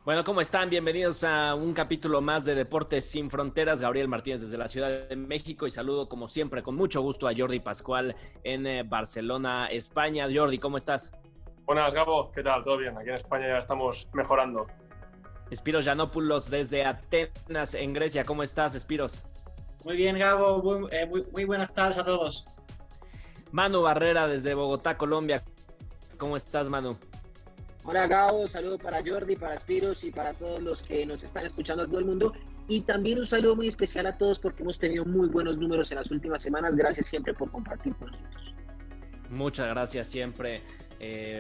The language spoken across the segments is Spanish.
Bueno, ¿cómo están? Bienvenidos a un capítulo más de Deportes Sin Fronteras. Gabriel Martínez desde la Ciudad de México y saludo como siempre con mucho gusto a Jordi Pascual en Barcelona, España. Jordi, ¿cómo estás? Buenas, Gabo, ¿qué tal? ¿Todo bien? Aquí en España ya estamos mejorando. Spiros Giannopoulos desde Atenas, en Grecia. ¿Cómo estás, Spiros? Muy bien, Gabo. Muy buenas tardes a todos. Manu Barrera desde Bogotá, Colombia. ¿Cómo estás, Manu? Hola Gabo, saludo para Jordi, para Spiros y para todos los que nos están escuchando a todo el mundo. Y también un saludo muy especial a todos porque hemos tenido muy buenos números en las últimas semanas. Gracias siempre por compartir con nosotros. Muchas gracias siempre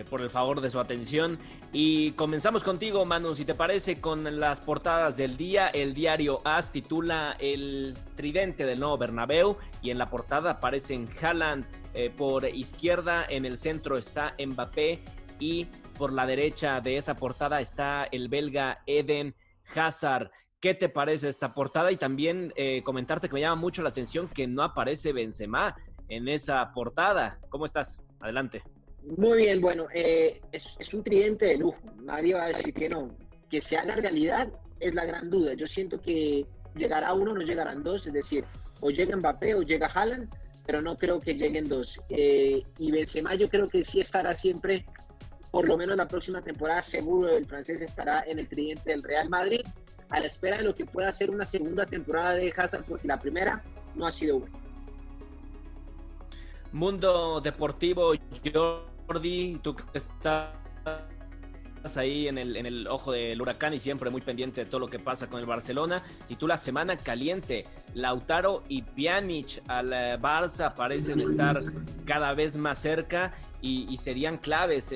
por el favor de su atención. Y comenzamos contigo, Manu, si te parece, con las portadas del día. El diario AS titula El tridente del nuevo Bernabéu y en la portada aparecen Haaland por izquierda, en el centro está Mbappé y por la derecha de esa portada está el belga Eden Hazard. ¿Qué te parece esta portada? Y también comentarte que me llama mucho la atención que no aparece Benzema en esa portada. ¿Cómo estás? Adelante. Muy bien, bueno, es un tridente de lujo. Nadie va a decir que no. Que se haga realidad es la gran duda. Yo siento que llegará uno, no llegarán dos. Es decir, o llega Mbappé o llega Haaland, pero no creo que lleguen dos. Y Benzema yo creo que sí estará siempre, por lo menos la próxima temporada, seguro el francés estará en el tridente del Real Madrid, a la espera de lo que pueda ser una segunda temporada de Hazard, porque la primera no ha sido buena. Mundo Deportivo, Jordi, tú que estás ahí en el ojo del huracán y siempre muy pendiente de todo lo que pasa con el Barcelona, titula Semana Caliente. Lautaro y Pjanic al Barça parecen estar cada vez más cerca y serían claves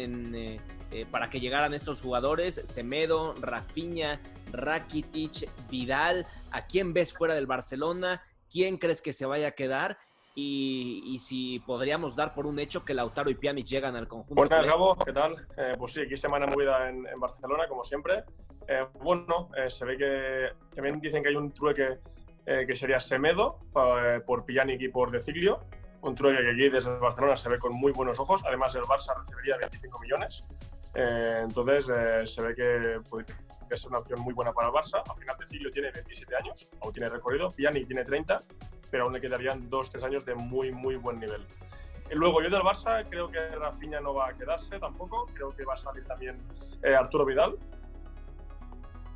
para que llegaran estos jugadores. Semedo, Rafinha, Rakitic, Vidal. ¿A quién ves fuera del Barcelona? ¿Quién crees que se vaya a quedar? Y si podríamos dar por un hecho que Lautaro y Pjanic llegan al conjunto. Buenas, Gabo, ¿qué tal? Pues sí, aquí semana movida en Barcelona, como siempre. Se ve que también dicen que hay un trueque que sería Semedo por Pjanic y por De Sciglio. Un trueque que aquí desde Barcelona se ve con muy buenos ojos. Además, el Barça recibiría 25 millones. Se ve que puede ser una opción muy buena para el Barça. Al final, De Sciglio tiene 27 años, aún tiene recorrido. Pjanic tiene 30, pero aún le quedarían 2-3 años de muy, muy buen nivel. Y luego, yo del Barça creo que Rafinha no va a quedarse tampoco. Creo que va a salir también Arturo Vidal.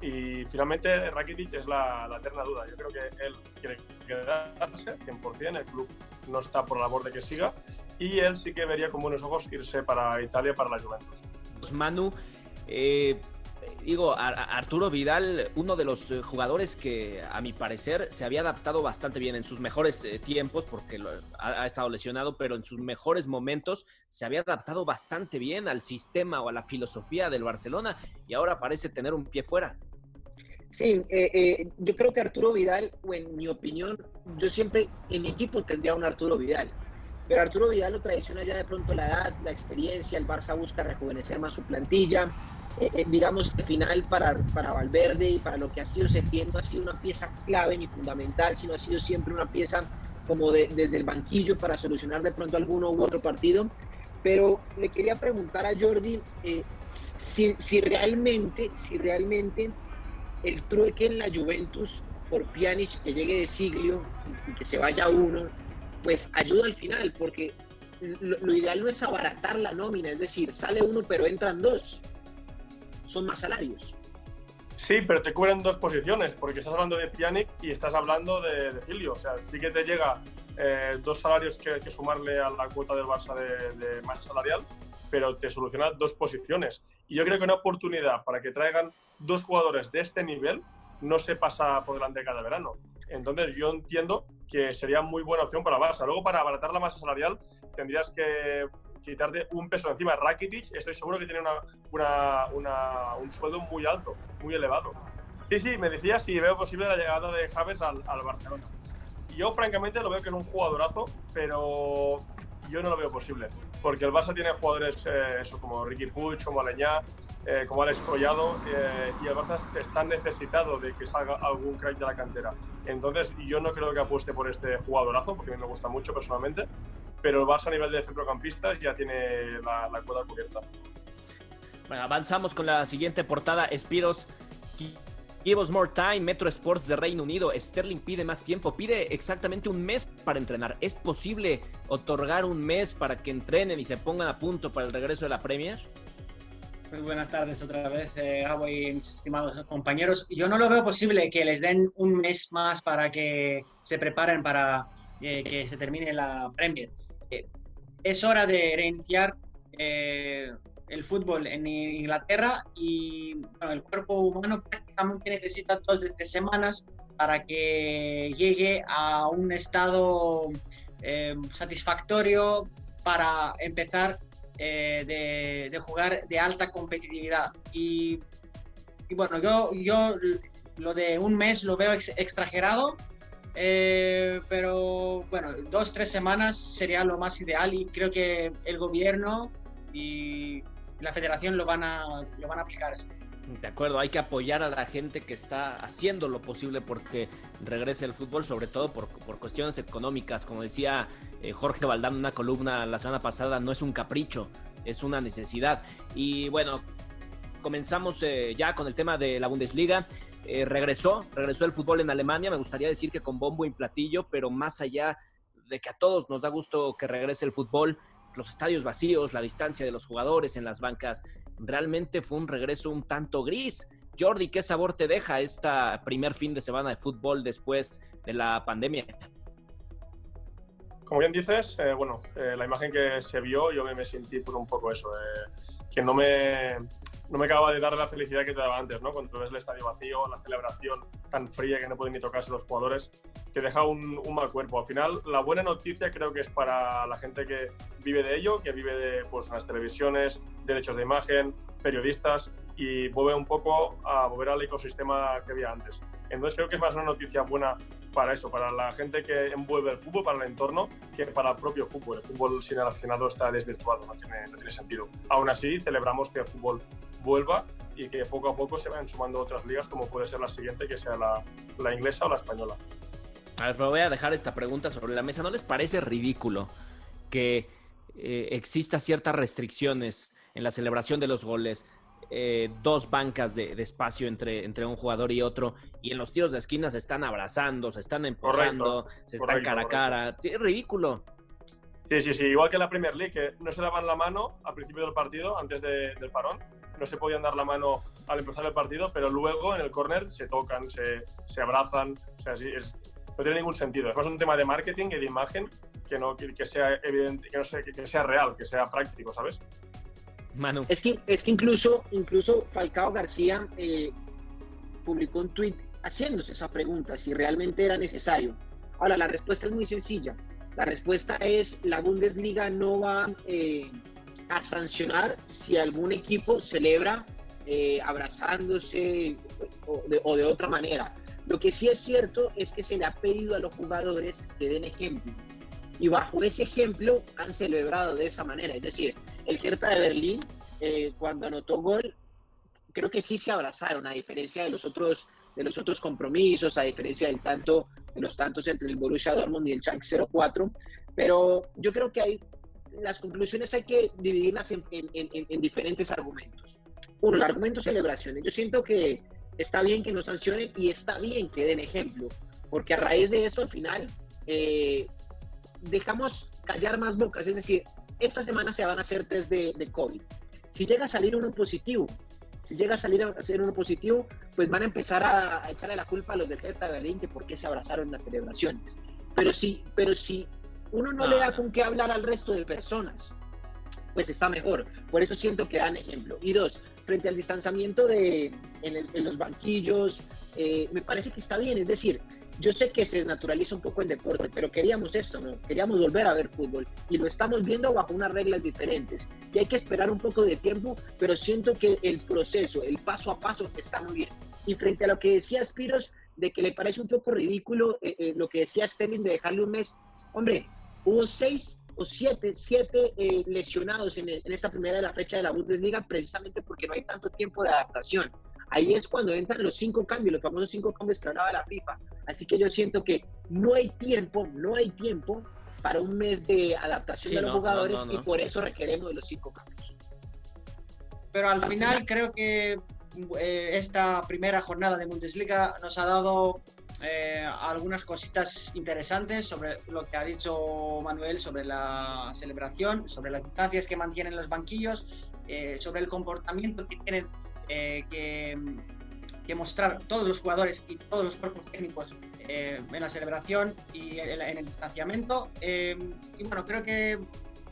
Y finalmente, Rakitic es la eterna duda. Yo creo que él quiere quedarse 100%, el club no está por la labor de que siga, y él sí que vería con buenos ojos irse para Italia, para la Juventus. Manu, Arturo Vidal, uno de los jugadores que a mi parecer se había adaptado bastante bien en sus mejores tiempos, porque ha estado lesionado, pero en sus mejores momentos se había adaptado bastante bien al sistema o a la filosofía del Barcelona y ahora parece tener un pie fuera. Sí, yo creo que Arturo Vidal, o en mi opinión, yo siempre en mi equipo tendría un Arturo Vidal, pero Arturo Vidal lo traiciona ya de pronto la edad, la experiencia. El Barça busca rejuvenecer más su plantilla. Digamos que al final para Valverde y para lo que ha sido Setién no ha sido una pieza clave ni fundamental, sino ha sido siempre una pieza como desde el banquillo para solucionar de pronto alguno u otro partido. Pero le quería preguntar a Jordi si realmente el trueque en la Juventus por Pjanic, que llegue De Sciglio y que se vaya uno, pues ayuda al final, porque lo ideal no es abaratar la nómina, es decir, sale uno pero entran dos, son más salarios. Sí, pero te cubren dos posiciones, porque estás hablando de Pjanic y estás hablando de Sciglio. O sea, sí que te llega dos salarios que sumarle a la cuota del Barça de masa salarial, pero te soluciona dos posiciones. Y yo creo que una oportunidad para que traigan dos jugadores de este nivel no se pasa por delante cada verano. Entonces yo entiendo que sería muy buena opción para Barça. Luego, para abaratar la masa salarial, tendrías que quitarte un peso encima. Rakitic, estoy seguro que tiene un sueldo muy alto, muy elevado. Sí, me decía si veo posible la llegada de James al Barcelona. Yo, francamente, lo veo que es un jugadorazo, pero yo no lo veo posible, porque el Barça tiene jugadores como Riqui Puig, como Aleñá, como Alex Collado, y el Barça está necesitado de que salga algún crack de la cantera. Entonces yo no creo que apueste por este jugadorazo, porque a mí me gusta mucho personalmente, pero el Barça a nivel de centrocampistas ya tiene la cuota cubierta. Bueno, avanzamos con la siguiente portada. Spiros, Give us more time. Metro Sports de Reino Unido. Sterling pide más tiempo. Pide exactamente un mes para entrenar. ¿Es posible otorgar un mes para que entrenen y se pongan a punto para el regreso de la Premier? Muy buenas tardes otra vez, Gabo y mis estimados compañeros. Yo no lo veo posible que les den un mes más para que se preparen para que se termine la Premier. Es hora de reiniciar el fútbol en Inglaterra y bueno, el cuerpo humano prácticamente necesita 2 de 3 semanas para que llegue a un estado satisfactorio para empezar de jugar de alta competitividad. Y bueno, yo lo de un mes lo veo exagerado, pero bueno, 2-3 semanas sería lo más ideal y creo que el gobierno y la federación lo van a aplicar. De acuerdo, hay que apoyar a la gente que está haciendo lo posible porque regrese el fútbol, sobre todo por cuestiones económicas. Como decía Jorge Valdán en una columna la semana pasada, no es un capricho, es una necesidad. Y bueno, comenzamos ya con el tema de la Bundesliga. Regresó el fútbol en Alemania, me gustaría decir que con bombo y platillo, pero más allá de que a todos nos da gusto que regrese el fútbol, los estadios vacíos, la distancia de los jugadores en las bancas, realmente fue un regreso un tanto gris. Jordi, ¿qué sabor te deja esta primer fin de semana de fútbol después de la pandemia? Como bien dices, la imagen que se vio, yo me sentí pues un poco eso, que no me acababa de dar la felicidad que te daba antes, ¿no? Cuando ves el estadio vacío, la celebración tan fría que no pueden ni tocarse los jugadores, te deja un mal cuerpo. Al final, la buena noticia creo que es para la gente que vive de ello, que vive de pues, las televisiones, derechos de imagen, periodistas, y vuelve un poco a volver al ecosistema que había antes. Entonces creo que es más una noticia buena para eso, para la gente que envuelve el fútbol, para el entorno, que para el propio fútbol. El fútbol sin el aficionado está desvirtuado, no tiene sentido. Aún así, celebramos que el fútbol vuelva y que poco a poco se vayan sumando otras ligas, como puede ser la siguiente, que sea la inglesa o la española. A ver, pero voy a dejar esta pregunta sobre la mesa. ¿No les parece ridículo que exista ciertas restricciones en la celebración de los goles? 2 bancas de espacio entre un jugador y otro, y en los tiros de esquina se están abrazando, se están empujando, se están cara a cara. Sí, es ridículo. Sí, igual que en la Premier League, que no se daban la mano al principio del partido, antes del parón, no se podían dar la mano al empezar el partido, pero luego en el córner se tocan, se abrazan, o sea, no tiene ningún sentido. Es más un tema de marketing y de imagen que sea evidente, que sea real, que sea práctico, ¿sabes? Manu. Es que incluso Falcao García publicó un tuit haciéndose esa pregunta, si realmente era necesario. Ahora, la respuesta es muy sencilla. La respuesta es: la Bundesliga no va a sancionar si algún equipo celebra abrazándose o de otra manera. Lo que sí es cierto es que se le ha pedido a los jugadores que den ejemplo. Y bajo ese ejemplo han celebrado de esa manera. Es decir, el Hertha de Berlín, cuando anotó gol, creo que sí se abrazaron, a diferencia de los otros compromisos, a diferencia de los tantos entre el Borussia Dortmund y el Schalke 04. Pero yo creo que las conclusiones hay que dividirlas en diferentes argumentos. Uno, el argumento celebraciones. Yo siento que está bien que nos sancionen y está bien que den ejemplo, porque a raíz de eso, al final, dejamos callar más bocas. Es decir, esta semana se van a hacer test de COVID. Si llega a salir uno positivo, pues van a empezar a echarle la culpa a los del Hertha de Berlín que por qué se abrazaron en las celebraciones. Pero si uno no le da con qué hablar al resto de personas, pues está mejor. Por eso siento que dan ejemplo. Y 2, frente al distanciamiento en los banquillos, me parece que está bien. Es decir, yo sé que se desnaturaliza un poco el deporte, pero queríamos esto, ¿no? Queríamos volver a ver fútbol y lo estamos viendo bajo unas reglas diferentes. Y hay que esperar un poco de tiempo, pero siento que el proceso, el paso a paso está muy bien. Y frente a lo que decía Spiros, de que le parece un poco ridículo lo que decía Sterling de dejarle un mes, hombre, hubo 6 o 7 lesionados en esta primera de la fecha de la Bundesliga, precisamente porque no hay tanto tiempo de adaptación. Ahí es cuando entran los 5 cambios, los famosos 5 cambios que hablaba la FIFA. Así que yo siento que no hay tiempo para un mes de adaptación de los jugadores y por eso requeremos de los 5 cambios. Pero al final creo que esta primera jornada de Bundesliga nos ha dado algunas cositas interesantes sobre lo que ha dicho Manuel sobre la celebración, sobre las distancias que mantienen los banquillos, sobre el comportamiento que tienen que mostrar todos los jugadores y todos los cuerpos técnicos en la celebración y en el distanciamiento. Y bueno, creo que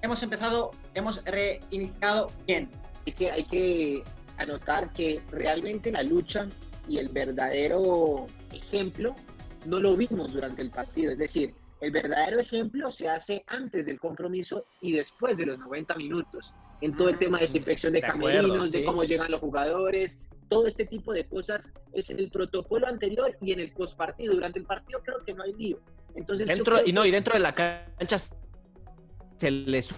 hemos reiniciado bien. Hay que anotar que realmente la lucha y el verdadero ejemplo no lo vimos durante el partido. Es decir, el verdadero ejemplo se hace antes del compromiso y después de los 90 minutos. En todo el tema de desinfección de camerinos, ¿sí? De cómo llegan los jugadores, todo este tipo de cosas es en el protocolo anterior y en el postpartido. Durante el partido creo que no hay lío. Entonces, dentro de la cancha se les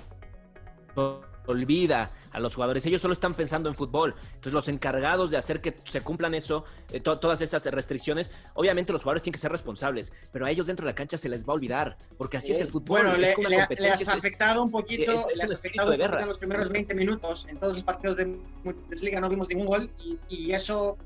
olvida a los jugadores. Ellos solo están pensando en fútbol. Entonces, los encargados de hacer que se cumplan eso, todas esas restricciones, obviamente los jugadores tienen que ser responsables, pero a ellos dentro de la cancha se les va a olvidar, porque así es el fútbol. Bueno, es le has afectado un poquito, es un espíritu de guerra. En los primeros 20 minutos, en todos los partidos de Bundesliga no vimos ningún gol, y eso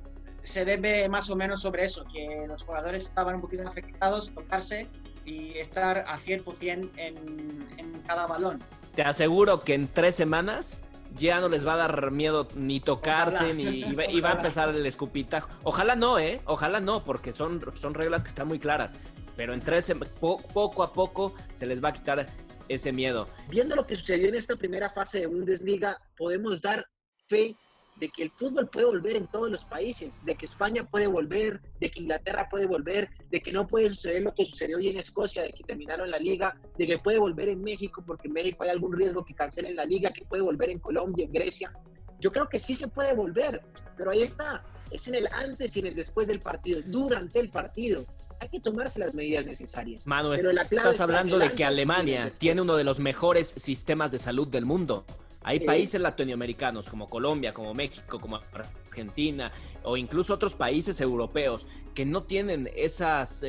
se debe más o menos sobre eso, que los jugadores estaban un poquito afectados, tocarse y estar a 100% en cada balón. Te aseguro que en 3 semanas ya no les va a dar miedo ni tocarse, y va a empezar el escupitajo. Ojalá no, porque son reglas que están muy claras, pero en 3 poco a poco se les va a quitar ese miedo. Viendo lo que sucedió en esta primera fase de Bundesliga, podemos dar fe de que el fútbol puede volver en todos los países, de que España puede volver, de que Inglaterra puede volver, de que no puede suceder lo que sucedió hoy en Escocia, de que terminaron la liga, de que puede volver en México, porque en México hay algún riesgo que cancelen la liga, que puede volver en Colombia, en Grecia. Yo creo que sí se puede volver, pero ahí está, es en el antes y en el después del partido, durante el partido. Hay que tomarse las medidas necesarias. Manu, pero estás hablando de que Alemania tiene uno de los mejores sistemas de salud del mundo. Hay países latinoamericanos como Colombia, como México, como Argentina o incluso otros países europeos que no tienen esos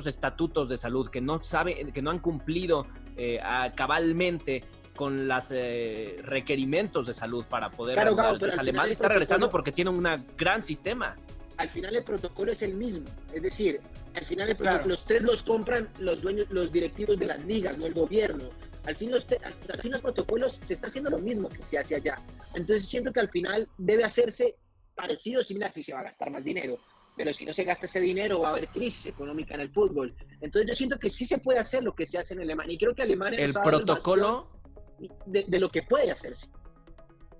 estatutos de salud, que no han cumplido cabalmente con los requerimientos de salud para poder... Claro, Entonces, Alemania está regresando porque tiene un gran sistema. Al final el protocolo es el mismo, es decir, al final el protocolo, los test los compran los dueños, los directivos de las ligas, no el gobierno. Al fin los protocolos se está haciendo lo mismo que se hace allá. Entonces siento que al final debe hacerse parecido, similar, si se va a gastar más dinero. Pero si no se gasta ese dinero va a haber crisis económica en el fútbol. Entonces yo siento que sí se puede hacer lo que se hace en Alemania. Y creo que Alemania el protocolo de lo que puede hacerse.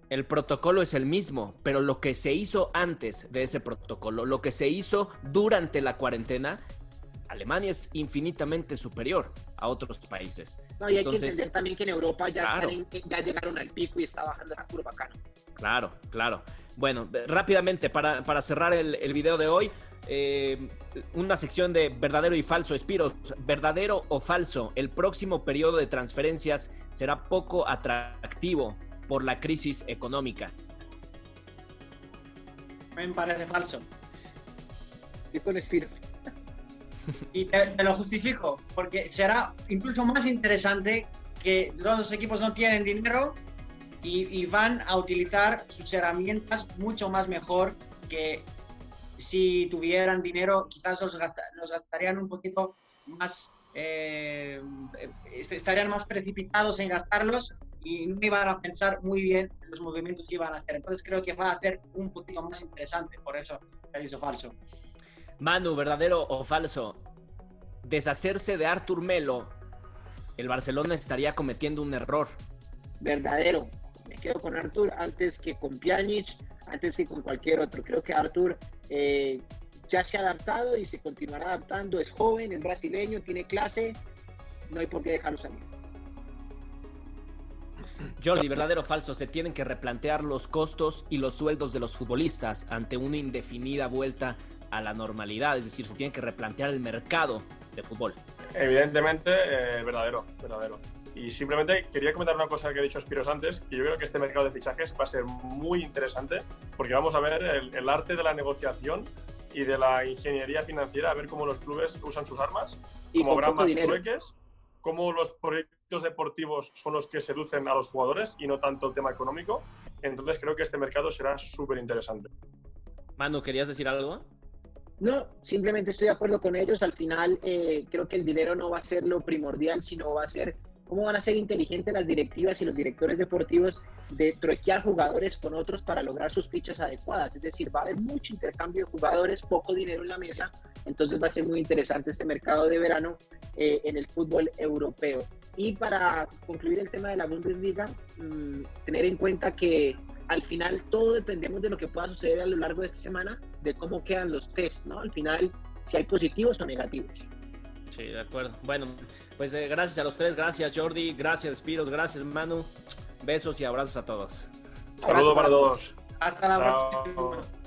El protocolo es el mismo, pero lo que se hizo antes de ese protocolo, lo que se hizo durante la cuarentena, Alemania es infinitamente superior a otros países. No, y hay que entender también que en Europa ya llegaron al pico y está bajando la curva acá, ¿no? Claro. Bueno, rápidamente, para cerrar el video de hoy, una sección de verdadero y falso. Espiros, ¿verdadero o falso? El próximo periodo de transferencias será poco atractivo por la crisis económica. Me parece falso. Y con Espiros. Y te lo justifico, porque será incluso más interesante que los equipos no tienen dinero y van a utilizar sus herramientas mucho más mejor que si tuvieran dinero. Quizás los gastarían un poquito más, estarían más precipitados en gastarlos y no iban a pensar muy bien los movimientos que iban a hacer. Entonces creo que va a ser un poquito más interesante, por eso he dicho falso. Manu, ¿verdadero o falso? Deshacerse de Artur Melo, el Barcelona estaría cometiendo un error. Verdadero. Me quedo con Artur antes que con Pjanic, antes que con cualquier otro. Creo que Artur ya se ha adaptado y se continuará adaptando. Es joven, es brasileño, tiene clase. No hay por qué dejarlo salir. Jordi, ¿verdadero o falso? Se tienen que replantear los costos y los sueldos de los futbolistas ante una indefinida vuelta a la normalidad, es decir, se tiene que replantear el mercado de fútbol. Evidentemente, verdadero. Y simplemente quería comentar una cosa que ha dicho Espiros antes, que yo creo que este mercado de fichajes va a ser muy interesante, porque vamos a ver el arte de la negociación y de la ingeniería financiera, a ver cómo los clubes usan sus armas, y como habrá más dinero. trueques, cómo los proyectos deportivos son los que seducen a los jugadores y no tanto el tema económico. Entonces creo que este mercado será súper interesante. Manu, ¿querías decir algo? No, simplemente estoy de acuerdo con ellos. Al final, creo que el dinero no va a ser lo primordial, sino va a ser cómo van a ser inteligentes las directivas y los directores deportivos de troquear jugadores con otros para lograr sus fichas adecuadas. Es decir, va a haber mucho intercambio de jugadores, poco dinero en la mesa. Entonces va a ser muy interesante este mercado de verano en el fútbol europeo. Y para concluir el tema de la Bundesliga, tener en cuenta que al final todo dependemos de lo que pueda suceder a lo largo de esta semana, de cómo quedan los test, ¿no? Al final, si hay positivos o negativos. Sí, de acuerdo. Bueno, pues gracias a los tres, gracias Jordi, gracias Spiros, gracias Manu, besos y abrazos a todos. Saludos para todos. Hasta la Chao. próxima.